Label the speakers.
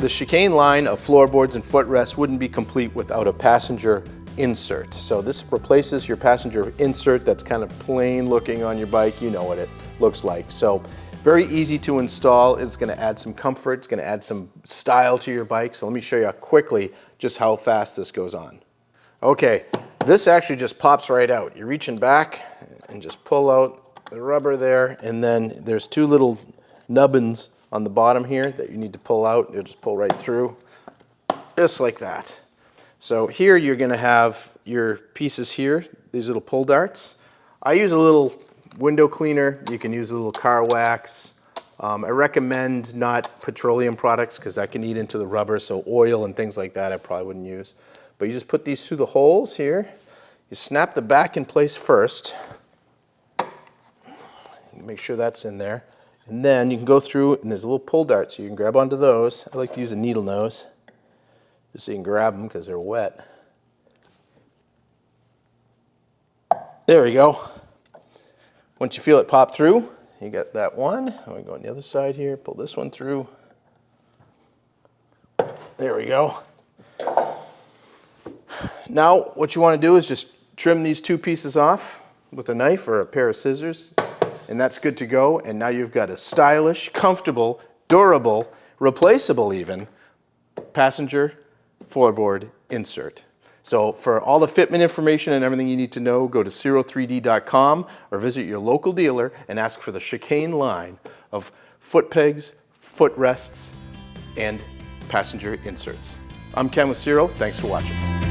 Speaker 1: The Chicane line of floorboards and footrests wouldn't be complete without a passenger insert. So this replaces your passenger insert that's kind of plain looking on your bike. You know what it looks like. So very easy to install. It's going to add some comfort. It's going to add some style to your bike. So let me show you quickly just how fast this goes on. Okay, this actually just pops right out. You're reaching back and just pull out the rubber there, and then there's two little nubbins on the bottom here that you need to pull out. You'll just pull right through, just like that. So here you're going to have your pieces here, these little pull darts. I use a little window cleaner. You can use a little car wax. I recommend not petroleum products because that can eat into the rubber, so oil and things like that I probably wouldn't use. But you just put these through the holes here. You snap the back in place first. Make sure that's in there. And then you can go through, and there's a little pull dart, so you can grab onto those. I like to use a needle nose, just so you can grab them because they're wet. There we go. Once you feel it pop through, you got that one. I'm going to go on the other side here, pull this one through. There we go. Now, what you want to do is just trim these two pieces off with a knife or a pair of scissors. And that's good to go. And now you've got a stylish, comfortable, durable, replaceable even, passenger floorboard insert. So for all the fitment information and everything you need to know, go to Ciro3D.com or visit your local dealer and ask for the Chicane line of foot pegs, foot rests, and passenger inserts. I'm Ken with Ciro. Thanks for watching.